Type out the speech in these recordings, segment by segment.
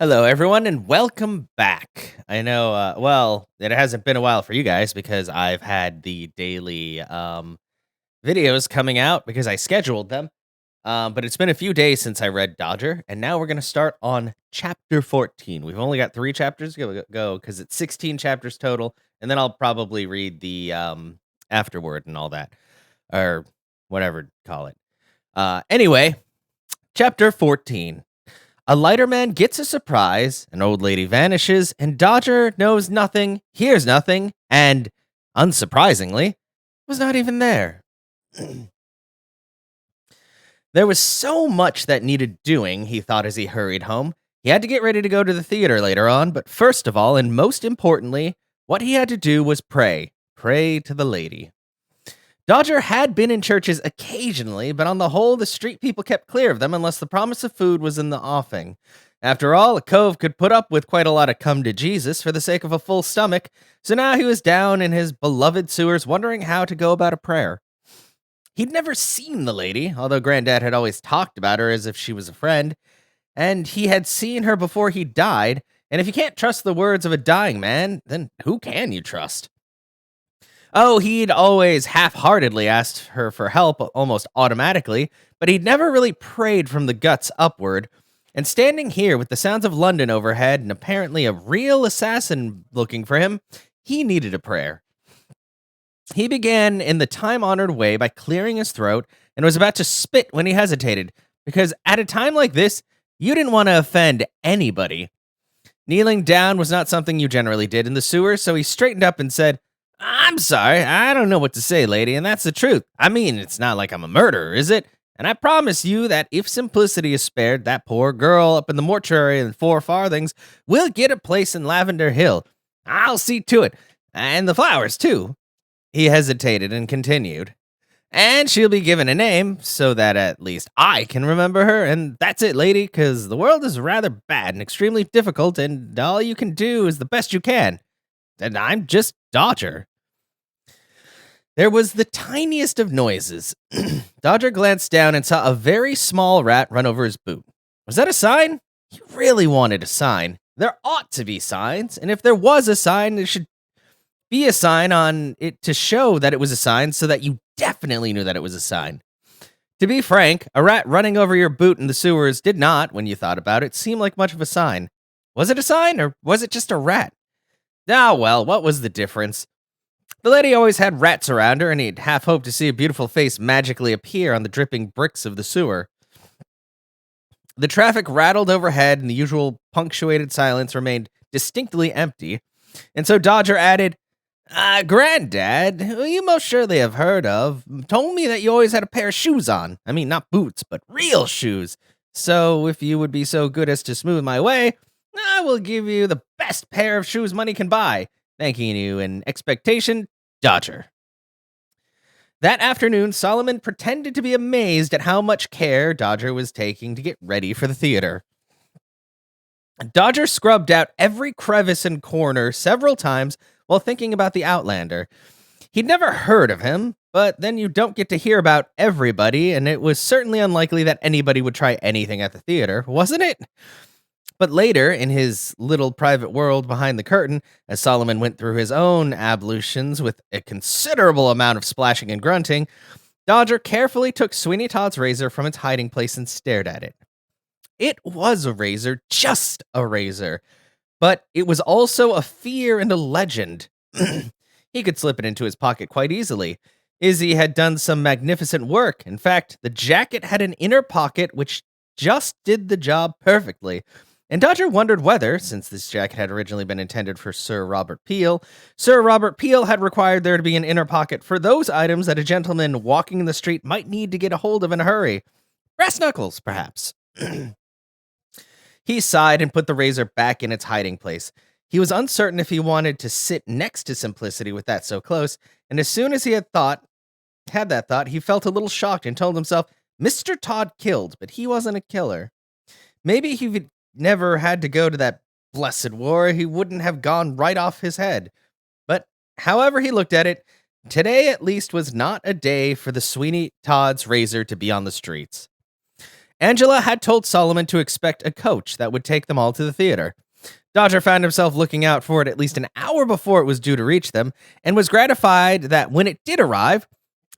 Hello, everyone, and welcome back. I know, it hasn't been a while for you guys because I've had the daily videos coming out because I scheduled them. But it's been a few days since I read Dodger, and now we're going to start on chapter 14. We've only got 3 chapters to go because it's 16 chapters total, and then I'll probably read the afterword and all that, or whatever call it. Anyway, chapter 14. A lighter man gets a surprise, an old lady vanishes, and Dodger knows nothing, hears nothing, and, unsurprisingly, was not even there. There was so much that needed doing, he thought as he hurried home. He had to get ready to go to the theater later on, but first of all, and most importantly, what he had to do was pray. Pray to the lady. Dodger had been in churches occasionally, but on the whole, the street people kept clear of them unless the promise of food was in the offing. After all, a cove could put up with quite a lot of come to Jesus for the sake of a full stomach, so now he was down in his beloved sewers wondering how to go about a prayer. He'd never seen the lady, although Granddad had always talked about her as if she was a friend, and he had seen her before he died, and if you can't trust the words of a dying man, then who can you trust? Oh, he'd always half-heartedly asked her for help almost automatically, but he'd never really prayed from the guts upward. And standing here with the sounds of London overhead and apparently a real assassin looking for him, he needed a prayer. He began in the time-honored way by clearing his throat and was about to spit when he hesitated, because at a time like this, you didn't want to offend anybody. Kneeling down was not something you generally did in the sewer, so he straightened up and said, "I'm sorry, I don't know what to say, lady, and that's the truth. I mean, it's not like I'm a murderer, is it? And I promise you that if simplicity is spared, that poor girl up in the mortuary and 4 farthings will get a place in Lavender Hill. I'll see to it. And the flowers, too." He hesitated and continued. "And she'll be given a name, so that at least I can remember her, and that's it, lady, because the world is rather bad and extremely difficult, and all you can do is the best you can. And I'm just Dodger." There was the tiniest of noises. Dodger glanced down and saw a very small rat run over his boot. Was that a sign? He really wanted a sign. There ought to be signs, and if there was a sign, there should be a sign on it to show that it was a sign so that you definitely knew that it was a sign. To be frank, a rat running over your boot in the sewers did not, when you thought about it, seem like much of a sign. Was it a sign, or was it just a rat? Ah, well, what was the difference? The lady always had rats around her, and he'd half hoped to see a beautiful face magically appear on the dripping bricks of the sewer. The traffic rattled overhead, and the usual punctuated silence remained distinctly empty, and so Dodger added, Granddad, who you most surely have heard of, told me that you always had a pair of shoes on. I mean, not boots, but real shoes. So if you would be so good as to smooth my way, I will give you the best pair of shoes money can buy. Thanking you in expectation, Dodger. That afternoon, Solomon pretended to be amazed at how much care Dodger was taking to get ready for the theater. Dodger scrubbed out every crevice and corner several times while thinking about the Outlander. He'd never heard of him, but then you don't get to hear about everybody, and it was certainly unlikely that anybody would try anything at the theater, wasn't it? But later, in his little private world behind the curtain, as Solomon went through his own ablutions with a considerable amount of splashing and grunting, Dodger carefully took Sweeney Todd's razor from its hiding place and stared at it. It was a razor, just a razor, but it was also a fear and a legend. He could slip it into his pocket quite easily. Izzy had done some magnificent work. In fact, the jacket had an inner pocket which just did the job perfectly. And Dodger wondered whether, since this jacket had originally been intended for Sir Robert Peel, Sir Robert Peel had required there to be an inner pocket for those items that a gentleman walking in the street might need to get a hold of in a hurry. Brass knuckles, perhaps. He sighed and put the razor back in its hiding place. He was uncertain if he wanted to sit next to Simplicity with that so close, and as soon as he had that thought, he felt a little shocked and told himself, Mr. Todd killed, but he wasn't a killer. Maybe he would never had to go to that blessed war, he wouldn't have gone right off his head. But however he looked at it, today at least was not a day for the Sweeney Todd's razor to be on the streets. Angela had told Solomon to expect a coach that would take them all to the theater. Dodger found himself looking out for it at least an hour before it was due to reach them, and was gratified that when it did arrive,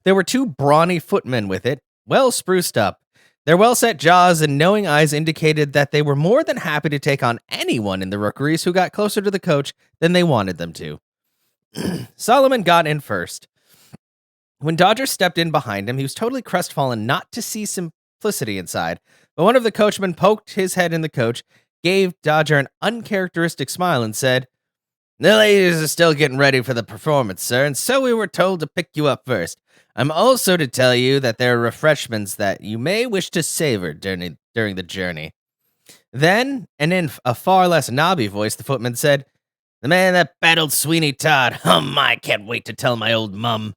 there were two brawny footmen with it, well spruced up. Their well set jaws and knowing eyes indicated that they were more than happy to take on anyone in the rookeries who got closer to the coach than they wanted them to. Solomon got in first. When Dodger stepped in behind him, he was totally crestfallen not to see Simplicity inside, but one of the coachmen poked his head in the coach, gave Dodger an uncharacteristic smile, and said, "The ladies are still getting ready for the performance, sir, and so we were told to pick you up first. I'm also to tell you that there are refreshments that you may wish to savor during the journey." Then, and in a far less knobby voice, the footman said, "The man that battled Sweeney Todd. I can't wait to tell my old mum."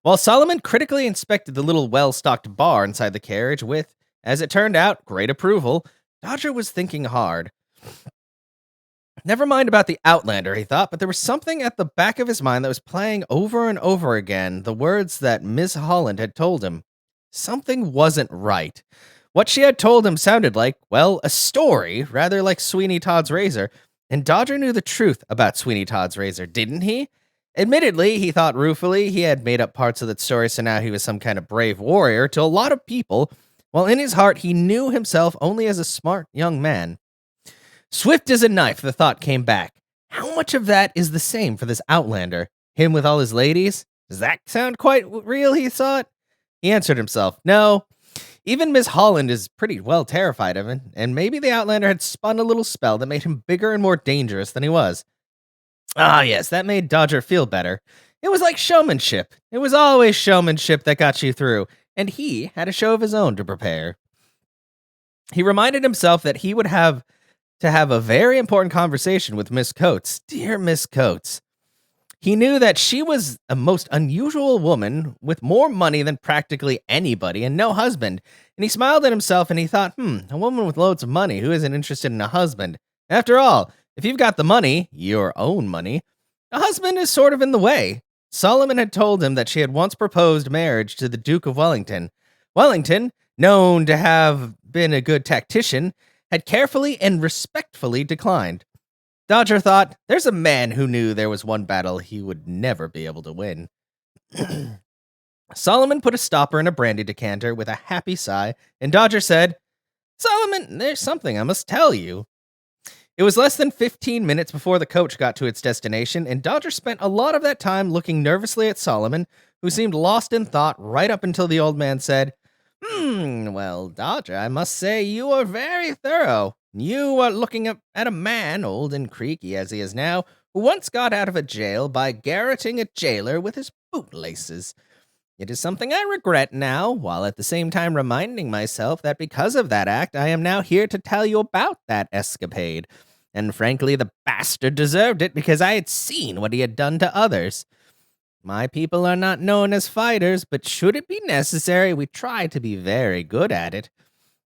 While Solomon critically inspected the little well-stocked bar inside the carriage with, as it turned out, great approval, Dodger was thinking hard. Never mind about the Outlander, he thought, but there was something at the back of his mind that was playing over and over again the words that Miss Holland had told him. Something wasn't right. What she had told him sounded like, well, a story, rather like Sweeney Todd's razor, and Dodger knew the truth about Sweeney Todd's razor, didn't he? Admittedly, he thought ruefully, he had made up parts of that story, so now he was some kind of brave warrior to a lot of people, while in his heart he knew himself only as a smart young man. Swift as a knife, the thought came back. How much of that is the same for this Outlander? Him with all his ladies? Does that sound quite real, he thought? He answered himself, no. Even Miss Holland is pretty well terrified of him, and maybe the Outlander had spun a little spell that made him bigger and more dangerous than he was. Ah, yes, that made Dodger feel better. It was like showmanship. It was always showmanship that got you through, and he had a show of his own to prepare. He reminded himself that he would have to have a very important conversation with Miss Coates. Dear Miss Coates. He knew that she was a most unusual woman with more money than practically anybody and no husband, and he smiled at himself and he thought, a woman with loads of money who isn't interested in a husband. After all, if you've got the money, your own money, a husband is sort of in the way. Solomon had told him that she had once proposed marriage to the Duke of Wellington. Wellington, known to have been a good tactician, had carefully and respectfully declined. Dodger thought, there's a man who knew there was one battle he would never be able to win. Solomon put a stopper in a brandy decanter with a happy sigh, and Dodger said, "Solomon, there's something I must tell you." It was less than 15 minutes before the coach got to its destination, and Dodger spent a lot of that time looking nervously at Solomon, who seemed lost in thought right up until the old man said, Well, Dodger, I must say you are very thorough. You are looking at a man, old and creaky as he is now, who once got out of a jail by garroting a jailer with his bootlaces. It is something I regret now, while at the same time reminding myself that because of that act, I am now here to tell you about that escapade. And frankly, the bastard deserved it because I had seen what he had done to others. My people are not known as fighters, but should it be necessary, we try to be very good at it.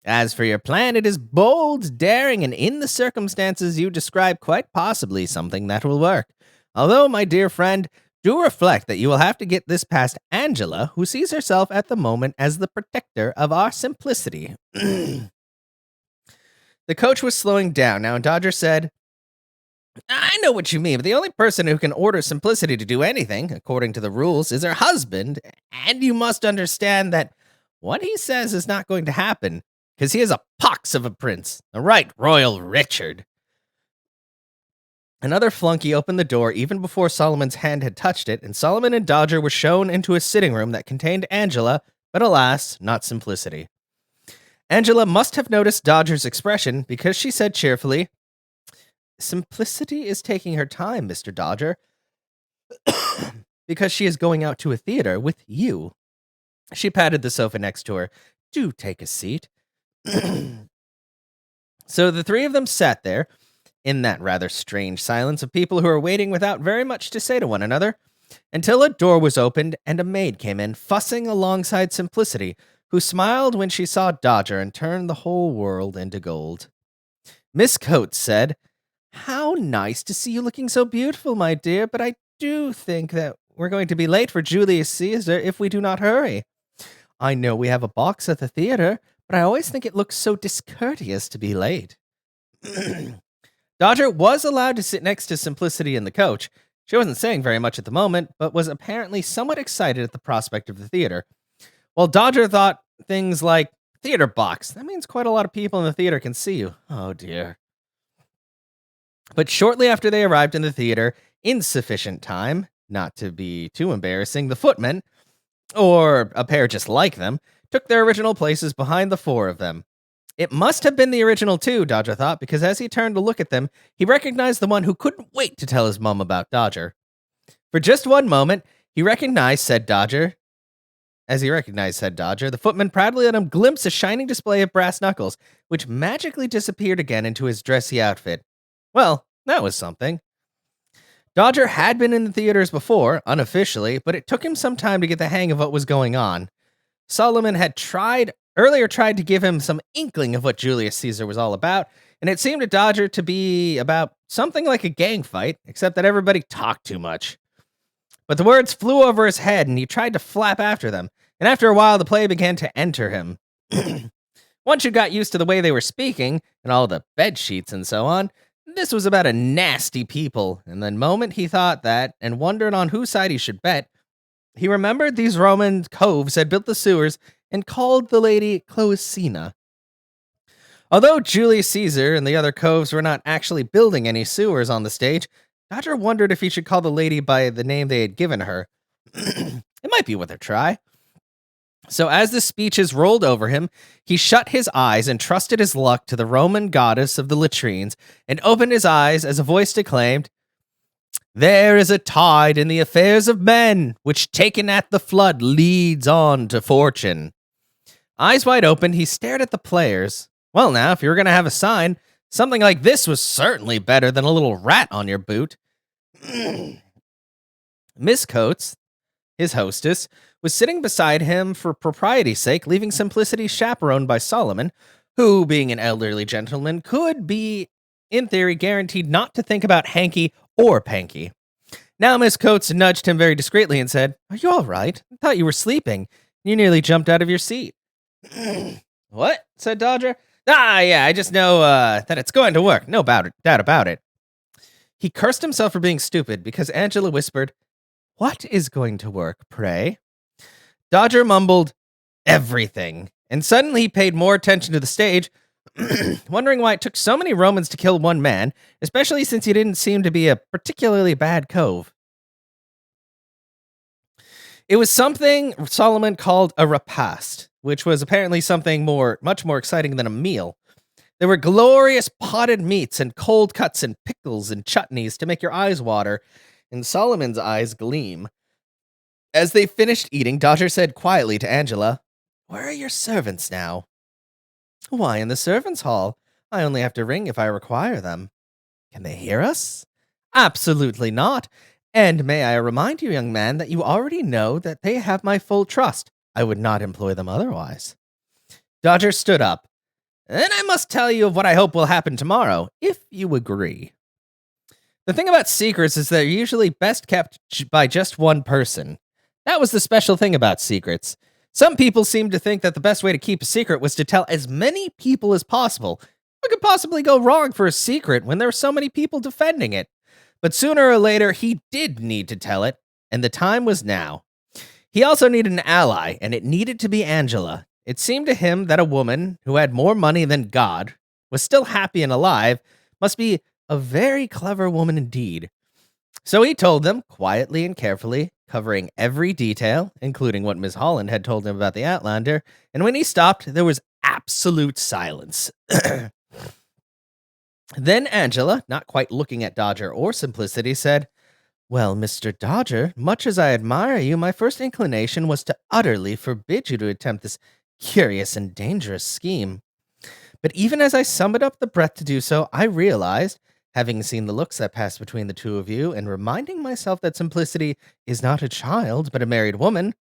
As for your plan, it is bold, daring, and in the circumstances you describe, quite possibly something that will work. Although, my dear friend, do reflect that you will have to get this past Angela, who sees herself at the moment as the protector of our simplicity. The coach was slowing down now, and Dodger said, I know what you mean, but the only person who can order Simplicity to do anything, according to the rules, is her husband, and you must understand that what he says is not going to happen, because he is a pox of a prince, a right royal Richard. Another flunky opened the door even before Solomon's hand had touched it, and Solomon and Dodger were shown into a sitting room that contained Angela, but alas, not Simplicity. Angela must have noticed Dodger's expression because she said cheerfully, Simplicity is taking her time, Mr. Dodger, because she is going out to a theater with you. She patted the sofa next to her. Do take a seat. So the three of them sat there, in that rather strange silence of people who are waiting without very much to say to one another, until a door was opened and a maid came in, fussing alongside Simplicity, who smiled when she saw Dodger and turned the whole world into gold. Miss Coates said, How nice to see you looking so beautiful, my dear, but I do think that we're going to be late for Julius Caesar if we do not hurry. I know we have a box at the theater, but I always think it looks so discourteous to be late. Dodger was allowed to sit next to Simplicity in the coach. She wasn't saying very much at the moment, but was apparently somewhat excited at the prospect of the theater. While Dodger thought things like, theater box, that means quite a lot of people in the theater can see you. Oh dear. But shortly after they arrived in the theater, in sufficient time, not to be too embarrassing, the footmen, or a pair just like them, took their original places behind the four of them. It must have been the original too, Dodger thought, because as he turned to look at them, he recognized the one who couldn't wait to tell his mom about Dodger. For just one moment, he recognized said Dodger. As he recognized said Dodger, the footman proudly let him glimpse a shining display of brass knuckles, which magically disappeared again into his dressy outfit. Well, that was something. Dodger had been in the theaters before, unofficially, but it took him some time to get the hang of what was going on. Solomon had earlier tried to give him some inkling of what Julius Caesar was all about, and it seemed to Dodger to be about something like a gang fight, except that everybody talked too much. But the words flew over his head, and he tried to flap after them, and after a while the play began to enter him. Once you got used to the way they were speaking, and all the bed sheets and so on, this was about a nasty people, and the moment he thought that, and wondered on whose side he should bet, he remembered these Roman coves had built the sewers and called the lady Cloacina. Although Julius Caesar and the other coves were not actually building any sewers on the stage, Dodger wondered if he should call the lady by the name they had given her. It might be worth a try. So as the speeches rolled over him, he shut his eyes and trusted his luck to the Roman goddess of the latrines, and opened his eyes as a voice declaimed, "There is a tide in the affairs of men, which taken at the flood leads on to fortune." Eyes wide open, he stared at the players. Well now, if you were going to have a sign, something like this was certainly better than a little rat on your boot. Miss Coates, his hostess, was sitting beside him for propriety's sake, leaving Simplicity chaperoned by Solomon, who, being an elderly gentleman, could be, in theory, guaranteed not to think about hanky or panky. Now Miss Coates nudged him very discreetly and said, "Are you all right? I thought you were sleeping. You nearly jumped out of your seat." "What?" said Dodger. Yeah, I just know that it's going to work. No doubt about it." He cursed himself for being stupid because Angela whispered, "What is going to work, pray?" Dodger mumbled, "Everything," and suddenly he paid more attention to the stage, wondering why it took so many Romans to kill one man, especially since he didn't seem to be a particularly bad cove. It was something Solomon called a repast, which was apparently something much more exciting than a meal. There were glorious potted meats and cold cuts and pickles and chutneys to make your eyes water, and Solomon's eyes gleam. As they finished eating, Dodger said quietly to Angela, "Where are your servants now?" "Why, in the servants' hall. I only have to ring if I require them." "Can they hear us?" "Absolutely not. And may I remind you, young man, that you already know that they have my full trust. I would not employ them otherwise." Dodger stood up. "Then I must tell you of what I hope will happen tomorrow, if you agree. The thing about secrets is they're usually best kept by just one person. That was the special thing about secrets. Some people seemed to think that the best way to keep a secret was to tell as many people as possible. What could possibly go wrong for a secret when there were so many people defending it? But sooner or later, he did need to tell it, and the time was now. He also needed an ally, and it needed to be Angela. It seemed to him that a woman who had more money than God, was still happy and alive, must be a very clever woman indeed. So he told them, quietly and carefully, covering every detail, including what Miss Holland had told him about the Outlander, and when he stopped, there was absolute silence. Then Angela, not quite looking at Dodger or Simplicity, said, "Well, Mr. Dodger, much as I admire you, my first inclination was to utterly forbid you to attempt this curious and dangerous scheme. But even as I summoned up the breath to do so, I realized, having seen the looks that passed between the two of you, and reminding myself that Simplicity is not a child, but a married woman,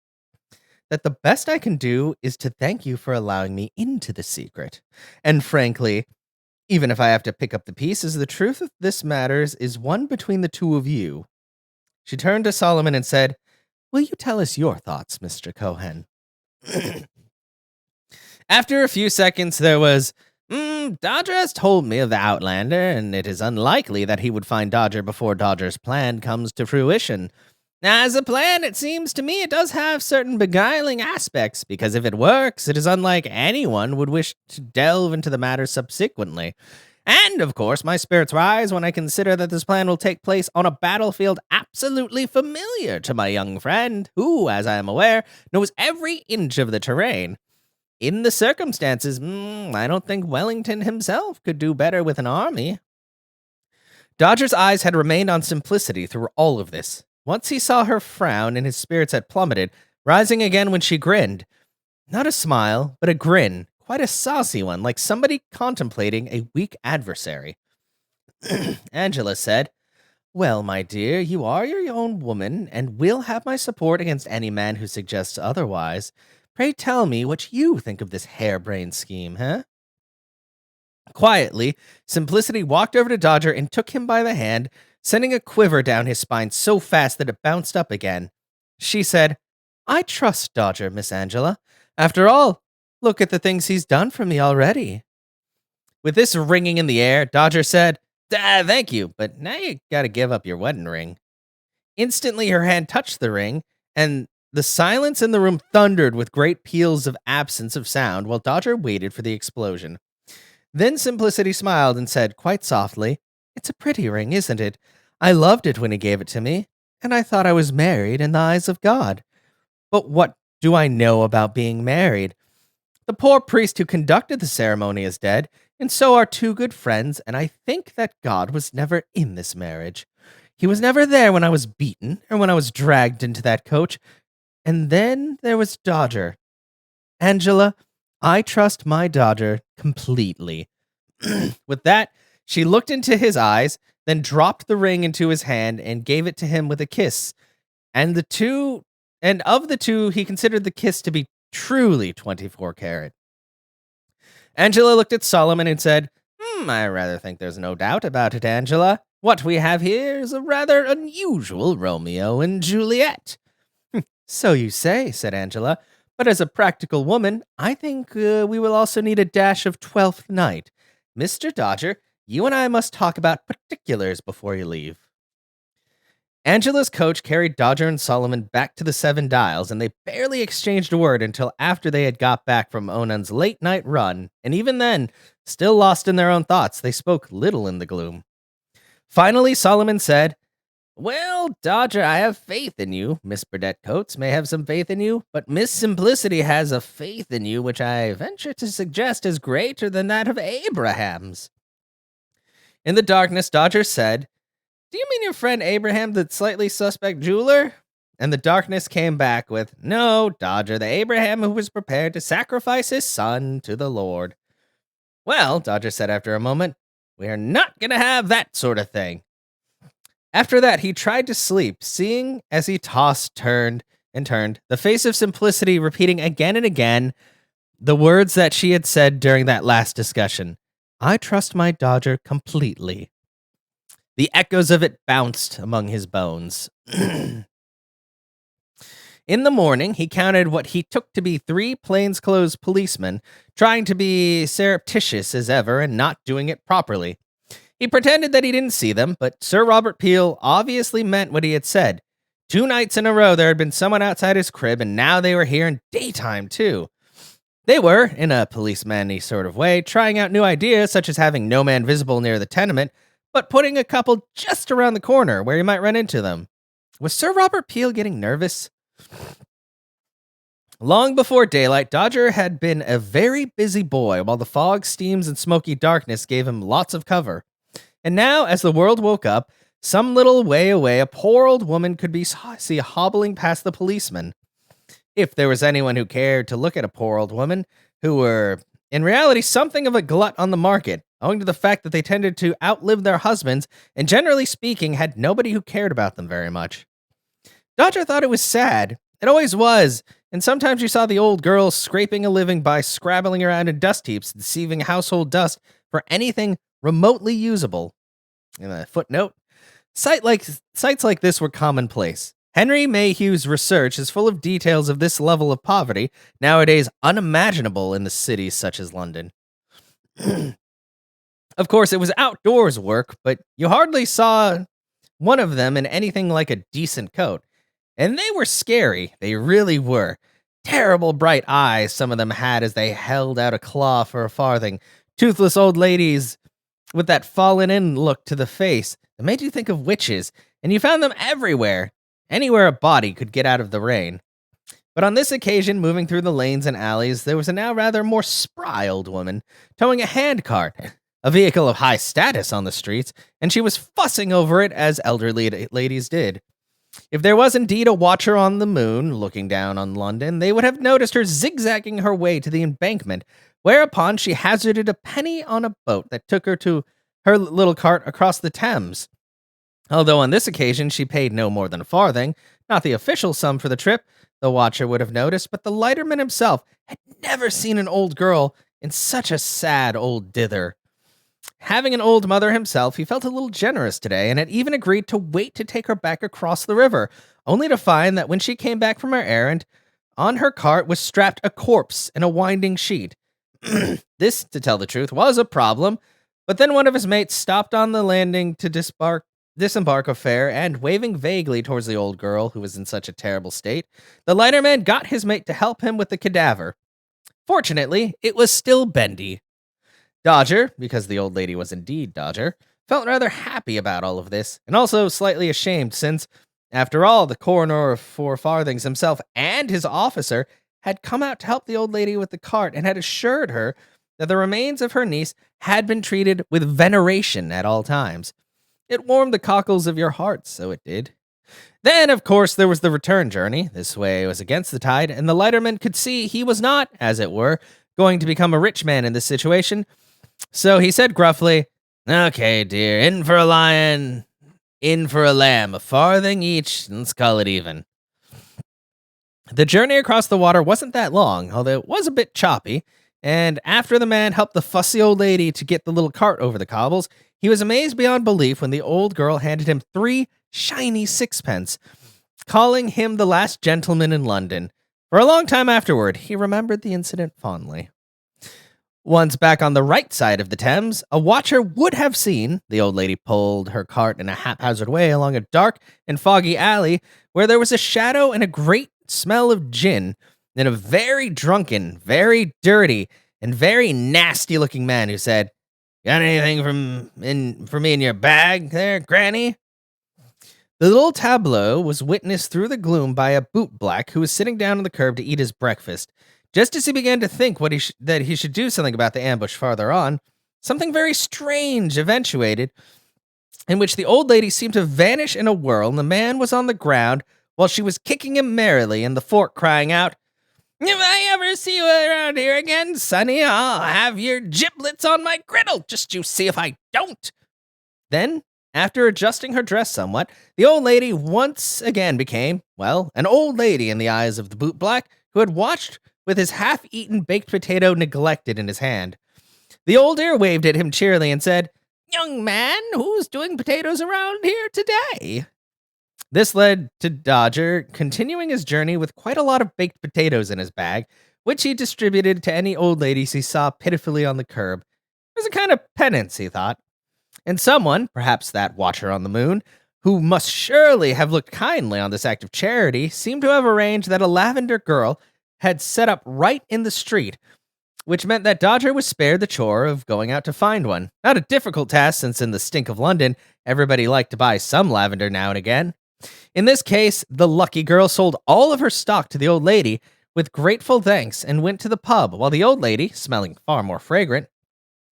that the best I can do is to thank you for allowing me into the secret. And frankly, even if I have to pick up the pieces, the truth of this matters is one between the two of you." She turned to Solomon and said, "Will you tell us your thoughts, Mr. Cohen?" After a few seconds, there was, Dodger has told me of the Outlander, and it is unlikely that he would find Dodger before Dodger's plan comes to fruition. Now, as a plan, it seems to me it does have certain beguiling aspects, because if it works, it is unlike anyone would wish to delve into the matter subsequently. And, of course, my spirits rise when I consider that this plan will take place on a battlefield absolutely familiar to my young friend, who, as I am aware, knows every inch of the terrain. In the circumstances, I don't think Wellington himself could do better with an army. Dodger's eyes had remained on Simplicity through all of this. Once he saw her frown and his spirits had plummeted, rising again when she grinned. Not a smile, but a grin, quite a saucy one, like somebody contemplating a weak adversary. Angela said, "Well, my dear, you are your own woman, and will have my support against any man who suggests otherwise. Pray tell me what you think of this harebrained scheme, huh?" Quietly, Simplicity walked over to Dodger and took him by the hand, sending a quiver down his spine so fast that it bounced up again. She said, "I trust Dodger, Miss Angela. After all, look at the things he's done for me already." With this ringing in the air, Dodger said, "Thank you, but now you gotta give up your wedding ring." Instantly, her hand touched the ring, and the silence in the room thundered with great peals of absence of sound while Dodger waited for the explosion. Then Simplicity smiled and said quite softly, "It's a pretty ring, isn't it? I loved it when he gave it to me, and I thought I was married in the eyes of God. But what do I know about being married? The poor priest who conducted the ceremony is dead, and so are two good friends, and I think that God was never in this marriage. He was never there when I was beaten, or when I was dragged into that coach. And then there was Dodger. Angela, I trust my Dodger completely." With that, she looked into his eyes, then dropped the ring into his hand and gave it to him with a kiss. And of the two, he considered the kiss to be truly 24 karat. Angela looked at Solomon and said, I rather think there's no doubt about it, Angela. What we have here is a rather unusual Romeo and Juliet." "So you say," said Angela, "but as a practical woman, I think we will also need a dash of Twelfth Night. Mr. Dodger, you and I must talk about particulars before you leave." Angela's coach carried Dodger and Solomon back to the Seven Dials, and they barely exchanged a word until after they had got back from Onan's late-night run, and even then, still lost in their own thoughts, they spoke little in the gloom. Finally, Solomon said, "Well, Dodger, I have faith in you. Miss Burdett Coates may have some faith in you, but Miss Simplicity has a faith in you which I venture to suggest is greater than that of Abraham's." In the darkness, Dodger said, "Do you mean your friend Abraham, the slightly suspect jeweler?" And the darkness came back with, "No, Dodger, the Abraham who was prepared to sacrifice his son to the Lord." "Well," Dodger said after a moment, "we are not going to have that sort of thing." After that, he tried to sleep, seeing as he tossed, turned, and turned, the face of Simplicity repeating again and again the words that she had said during that last discussion. "I trust my Dodger completely." The echoes of it bounced among his bones. In the morning, he counted what he took to be 3 plainclothes policemen, trying to be surreptitious as ever and not doing it properly. He pretended that he didn't see them, but Sir Robert Peel obviously meant what he had said. 2 nights in a row there had been someone outside his crib, and now they were here in daytime, too. They were, in a policeman-y sort of way, trying out new ideas, such as having no man visible near the tenement, but putting a couple just around the corner where he might run into them. Was Sir Robert Peel getting nervous? Long before daylight, Dodger had been a very busy boy, while the fog, steams, and smoky darkness gave him lots of cover. And now, as the world woke up, some little way away, a poor old woman could be seen hobbling past the policeman. If there was anyone who cared to look at a poor old woman, who were, in reality, something of a glut on the market, owing to the fact that they tended to outlive their husbands, and generally speaking, had nobody who cared about them very much. Dodger thought it was sad. It always was, and sometimes you saw the old girl scraping a living by scrabbling around in dust heaps, deceiving household dust for anything remotely usable. In a footnote, sites like this were commonplace. Henry Mayhew's research is full of details of this level of poverty, nowadays unimaginable in the cities such as London. Of course, it was outdoors work, but you hardly saw one of them in anything like a decent coat. And they were scary, they really were. Terrible bright eyes some of them had as they held out a claw for a farthing. Toothless old ladies with that fallen in look to the face that made you think of witches, and you found them everywhere, anywhere a body could get out of the rain. But on this occasion, moving through the lanes and alleys, there was a now rather more spry old woman towing a handcart, a vehicle of high status on the streets, and she was fussing over it as elderly ladies did. If there was indeed a watcher on the moon looking down on London, they would have noticed her zigzagging her way to the embankment, whereupon she hazarded a penny on a boat that took her to her little cart across the Thames. Although on this occasion she paid no more than a farthing, not the official sum for the trip, the watcher would have noticed, but the lighterman himself had never seen an old girl in such a sad old dither. Having an old mother himself, he felt a little generous today and had even agreed to wait to take her back across the river, only to find that when she came back from her errand, on her cart was strapped a corpse in a winding sheet. This, to tell the truth, was a problem, but then one of his mates stopped on the landing to disembark a fare, and waving vaguely towards the old girl who was in such a terrible state, the lighterman got his mate to help him with the cadaver. Fortunately, it was still bendy. Dodger, because the old lady was indeed Dodger, felt rather happy about all of this, and also slightly ashamed since, after all, the coroner of Four Farthings himself and his officer had come out to help the old lady with the cart and had assured her that the remains of her niece had been treated with veneration at all times. It warmed the cockles of your heart, so it did. Then, of course, there was the return journey. This way was against the tide, and the lighterman could see he was not, as it were, going to become a rich man in this situation. So he said gruffly, "Okay, dear, in for a lion, in for a lamb, a farthing each, let's call it even." The journey across the water wasn't that long, although it was a bit choppy, and after the man helped the fussy old lady to get the little cart over the cobbles, he was amazed beyond belief when the old girl handed him 3 shiny sixpence, calling him the last gentleman in London. For a long time afterward, he remembered the incident fondly. Once back on the right side of the Thames, a watcher would have seen the old lady pulled her cart in a haphazard way along a dark and foggy alley where there was a shadow and a great smell of gin, and a very drunken, very dirty, and very nasty-looking man who said, "Got anything for me in your bag there, Granny?" The little tableau was witnessed through the gloom by a bootblack who was sitting down on the curb to eat his breakfast. Just as he began to think that he should do something about the ambush farther on, something very strange eventuated, in which the old lady seemed to vanish in a whirl, and the man was on the ground while she was kicking him merrily, and the fork crying out, "If I ever see you around here again, Sonny, I'll have your giblets on my griddle. Just you see if I don't." Then, after adjusting her dress somewhat, the old lady once again became, well, an old lady in the eyes of the bootblack, who had watched with his half-eaten baked potato neglected in his hand. The old dear waved at him cheerily and said, "Young man, who's doing potatoes around here today?" This led to Dodger continuing his journey with quite a lot of baked potatoes in his bag, which he distributed to any old ladies he saw pitifully on the curb. It was a kind of penance, he thought. And someone, perhaps that watcher on the moon, who must surely have looked kindly on this act of charity, seemed to have arranged that a lavender girl had set up right in the street, which meant that Dodger was spared the chore of going out to find one. Not a difficult task, since in the stink of London, everybody liked to buy some lavender now and again. In this case, the lucky girl sold all of her stock to the old lady with grateful thanks and went to the pub, while the old lady, smelling far more fragrant,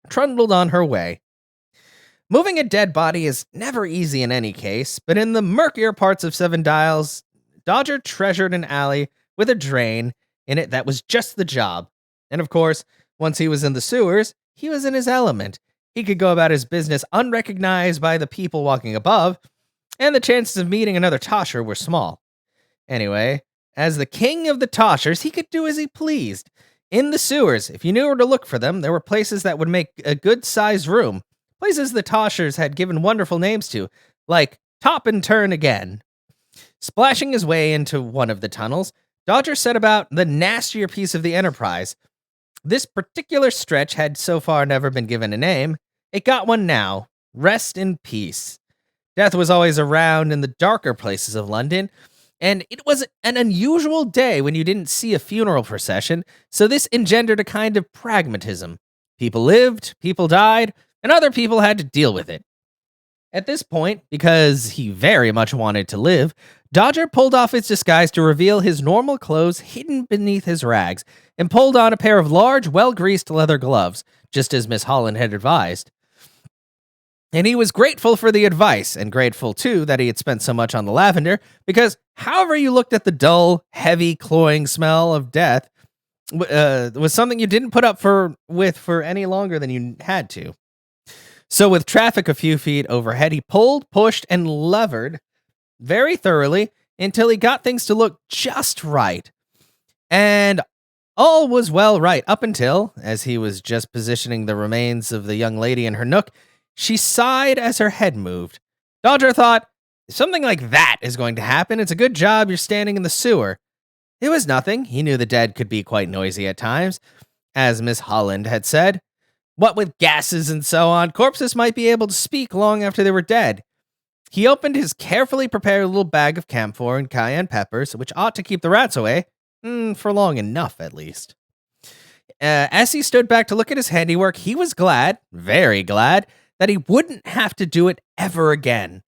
trundled on her way. Moving a dead body is never easy in any case, but in the murkier parts of Seven Dials, Dodger treasured an alley with a drain in it that was just the job. And of course, once he was in the sewers, he was in his element. He could go about his business unrecognized by the people walking above, and the chances of meeting another tosher were small. Anyway, as the king of the toshers, he could do as he pleased. In the sewers, if you knew where to look for them, there were places that would make a good-sized room, places the toshers had given wonderful names to, like Top and Turn Again. Splashing his way into one of the tunnels, Dodger set about the nastier piece of the Enterprise. This particular stretch had so far never been given a name. It got one now. Rest in peace. Death was always around in the darker places of London, and it was an unusual day when you didn't see a funeral procession, so this engendered a kind of pragmatism. People lived, people died, and other people had to deal with it. At this point, because he very much wanted to live, Dodger pulled off his disguise to reveal his normal clothes hidden beneath his rags, and pulled on a pair of large, well-greased leather gloves, just as Miss Holland had advised. And he was grateful for the advice, and grateful, too, that he had spent so much on the lavender, because however you looked at the dull, heavy, cloying smell of death, was something you didn't put up with for any longer than you had to. So with traffic a few feet overhead, he pulled, pushed, and levered very thoroughly until he got things to look just right. And all was well right up until, as he was just positioning the remains of the young lady in her nook, she sighed as her head moved. Dodger thought, if something like that is going to happen, it's a good job you're standing in the sewer. It was nothing. He knew the dead could be quite noisy at times, as Miss Holland had said. What with gases and so on, corpses might be able to speak long after they were dead. He opened his carefully prepared little bag of camphor and cayenne peppers, which ought to keep the rats away, for long enough at least. As he stood back to look at his handiwork, he was glad, very glad, that he wouldn't have to do it ever again.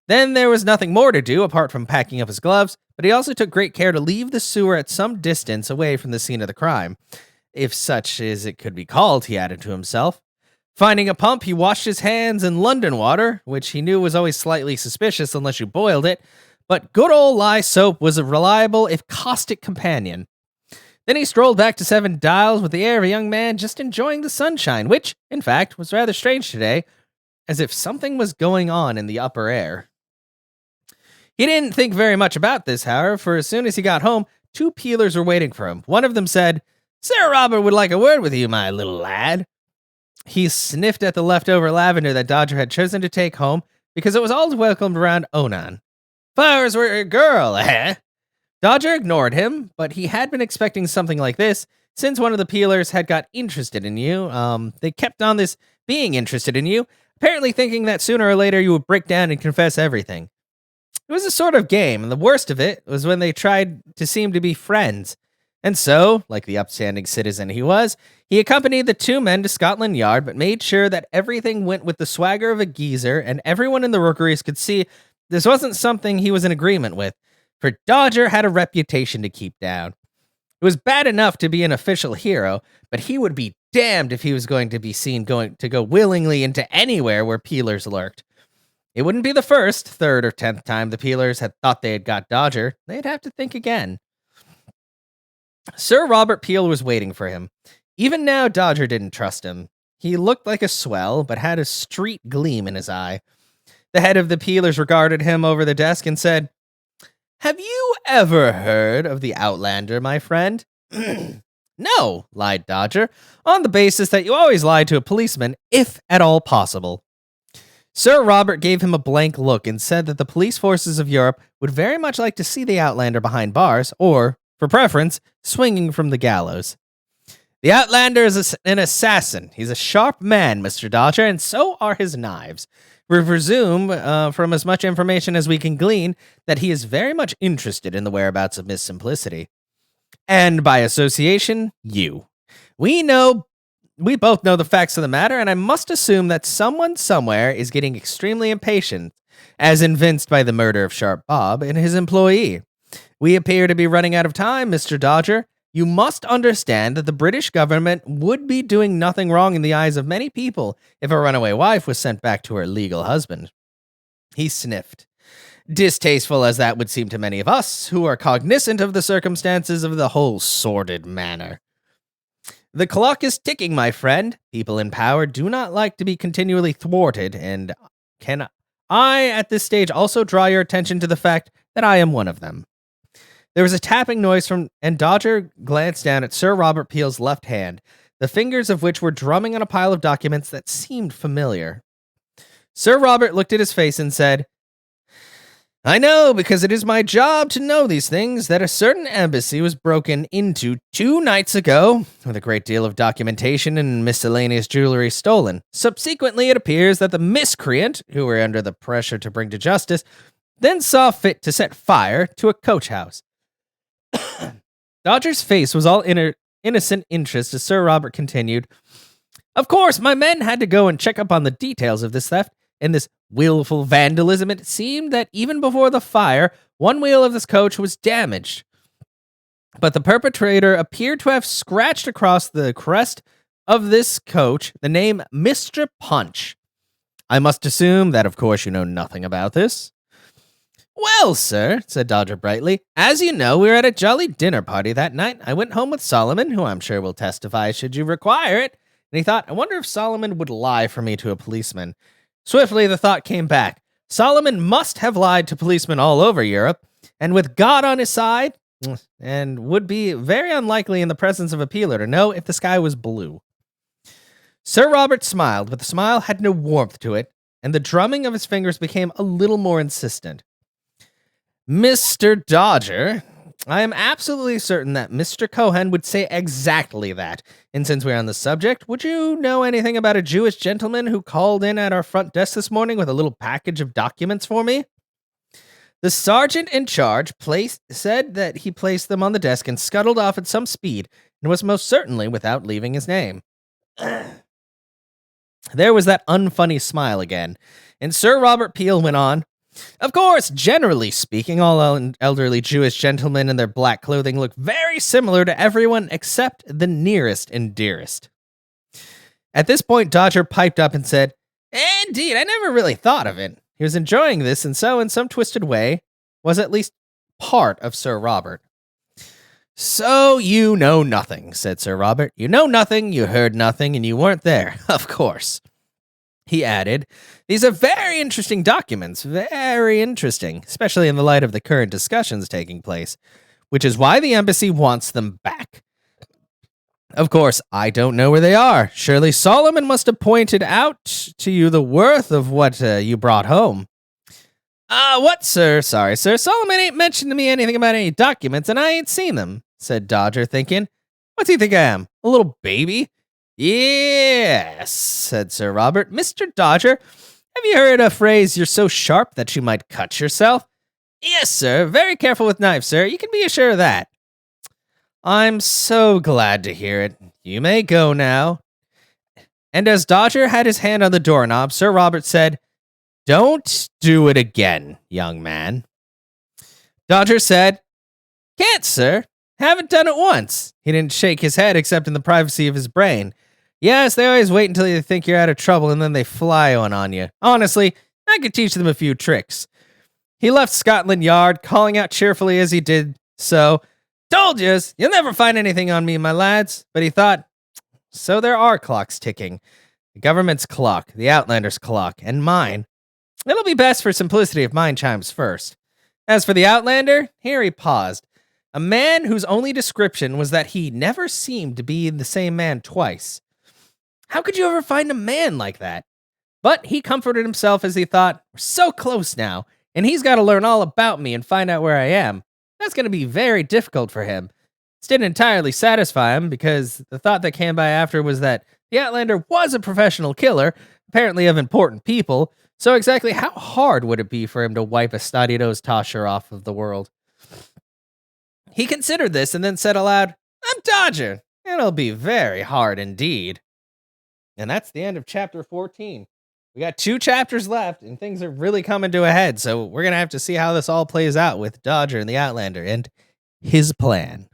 Then there was nothing more to do apart from packing up his gloves, but he also took great care to leave the sewer at some distance away from the scene of the crime. If such as it could be called, he added to himself. Finding a pump, he washed his hands in London water, which he knew was always slightly suspicious unless you boiled it, but good old lye soap was a reliable, if caustic, companion. Then he strolled back to Seven Dials with the air of a young man just enjoying the sunshine, which, in fact, was rather strange today, as if something was going on in the upper air. He didn't think very much about this, however, for as soon as he got home, two peelers were waiting for him. One of them said, "Sir Robert would like a word with you, my little lad." He sniffed at the leftover lavender that Dodger had chosen to take home because it was all welcomed around Onan. "Flowers were a girl, eh?" Dodger ignored him, but he had been expecting something like this since one of the peelers had got interested in you. They kept on this being interested in you, apparently thinking that sooner or later you would break down and confess everything. It was a sort of game, and the worst of it was when they tried to seem to be friends. And so, like the upstanding citizen he was, he accompanied the two men to Scotland Yard, but made sure that everything went with the swagger of a geezer, and everyone in the rookeries could see this wasn't something he was in agreement with, for Dodger had a reputation to keep down. It was bad enough to be an official hero, but he would be damned if he was going to be seen going to go willingly into anywhere where peelers lurked. It wouldn't be the first, third, or 10th time the peelers had thought they had got Dodger. They'd have to think again. Sir Robert Peel was waiting for him. Even now, Dodger didn't trust him. He looked like a swell, but had a street gleam in his eye. The head of the peelers regarded him over the desk and said, "Have you ever heard of the Outlander, my friend?" "No," lied Dodger, on the basis that you always lie to a policeman, if at all possible. Sir Robert gave him a blank look and said that the police forces of Europe would very much like to see the Outlander behind bars, or, for preference, swinging from the gallows. "The Outlander is an assassin. He's a sharp man, Mr. Dodger, and so are his knives. We presume, from as much information as we can glean, that he is very much interested in the whereabouts of Miss Simplicity. And by association, you. We both know the facts of the matter, and I must assume that someone somewhere is getting extremely impatient, as evinced by the murder of Sharp Bob and his employee. We appear to be running out of time, Mr. Dodger. You must understand that the British government would be doing nothing wrong in the eyes of many people if a runaway wife was sent back to her legal husband." He sniffed. Distasteful as that would seem to many of us, who are cognizant of the circumstances of the whole sordid matter. "The clock is ticking, my friend. People in power do not like to be continually thwarted, and can I, at this stage, also draw your attention to the fact that I am one of them?" There was a tapping noise and Dodger glanced down at Sir Robert Peel's left hand, the fingers of which were drumming on a pile of documents that seemed familiar. Sir Robert looked at his face and said, I know, because it is my job to know these things, that a certain embassy was broken into 2 nights ago, with a great deal of documentation and miscellaneous jewelry stolen. Subsequently, it appears that the miscreant, who were under the pressure to bring to justice, then saw fit to set fire to a coach house. Dodger's face was all innocent interest as Sir Robert continued. Of course, my men had to go and check up on the details of this theft and this willful vandalism. It seemed that even before the fire, one wheel of this coach was damaged. But the perpetrator appeared to have scratched across the crest of this coach the name Mr. Punch. I must assume that, of course, you know nothing about this. Well, sir, said Dodger brightly, as you know, we were at a jolly dinner party that night. I went home with Solomon, who I'm sure will testify should you require it. And he thought, I wonder if Solomon would lie for me to a policeman. Swiftly, the thought came back. Solomon must have lied to policemen all over Europe, and with God on his side, and would be very unlikely in the presence of a peeler to know if the sky was blue. Sir Robert smiled, but the smile had no warmth to it, and the drumming of his fingers became a little more insistent. Mr. Dodger, I am absolutely certain that Mr. Cohen would say exactly that. And since we're on the subject, would you know anything about a Jewish gentleman who called in at our front desk this morning with a little package of documents for me? The sergeant in charge said that he placed them on the desk and scuttled off at some speed, and was most certainly without leaving his name. There was that unfunny smile again, and Sir Robert Peel went on. Of course, generally speaking, all elderly Jewish gentlemen in their black clothing look very similar to everyone except the nearest and dearest. At this point, Dodger piped up and said, Indeed, I never really thought of it. He was enjoying this, and so, in some twisted way, was at least part of Sir Robert. So you know nothing, said Sir Robert. You know nothing, you heard nothing, and you weren't there, of course. He added, these are very interesting documents, very interesting, especially in the light of the current discussions taking place, which is why the embassy wants them back. Of course, I don't know where they are. Surely Solomon must have pointed out to you the worth of what you brought home. What, sir? Sorry, sir. Solomon ain't mentioned to me anything about any documents, and I ain't seen them, said Dodger, thinking. What's he think I am? A little baby? Yes, said Sir Robert. Mr. Dodger, have you heard a phrase, you're so sharp that you might cut yourself? Yes, sir. Very careful with knives, sir. You can be assured of that. I'm so glad to hear it. You may go now. And as Dodger had his hand on the doorknob, Sir Robert said, Don't do it again, young man. Dodger said, Can't, sir. Haven't done it once. He didn't shake his head except in the privacy of his brain. Yes, they always wait until you think you're out of trouble and then they fly on you. Honestly, I could teach them a few tricks. He left Scotland Yard, calling out cheerfully as he did so, Told yous, you'll never find anything on me, my lads. But he thought, so there are clocks ticking. The government's clock, the Outlander's clock, and mine. It'll be best for simplicity if mine chimes first. As for the Outlander, here he paused. A man whose only description was that he never seemed to be the same man twice. How could you ever find a man like that? But he comforted himself as he thought, we're so close now, and he's got to learn all about me and find out where I am. That's going to be very difficult for him. This didn't entirely satisfy him, because the thought that came by after was that the Outlander was a professional killer, apparently of important people, so exactly how hard would it be for him to wipe a snotty-nosed tosher off of the world? He considered this and then said aloud, I'm Dodger. It'll be very hard indeed. And that's the end of chapter 14. We got 2 chapters left, and things are really coming to a head, so we're going to have to see how this all plays out with Dodger and the Outlander and his plan.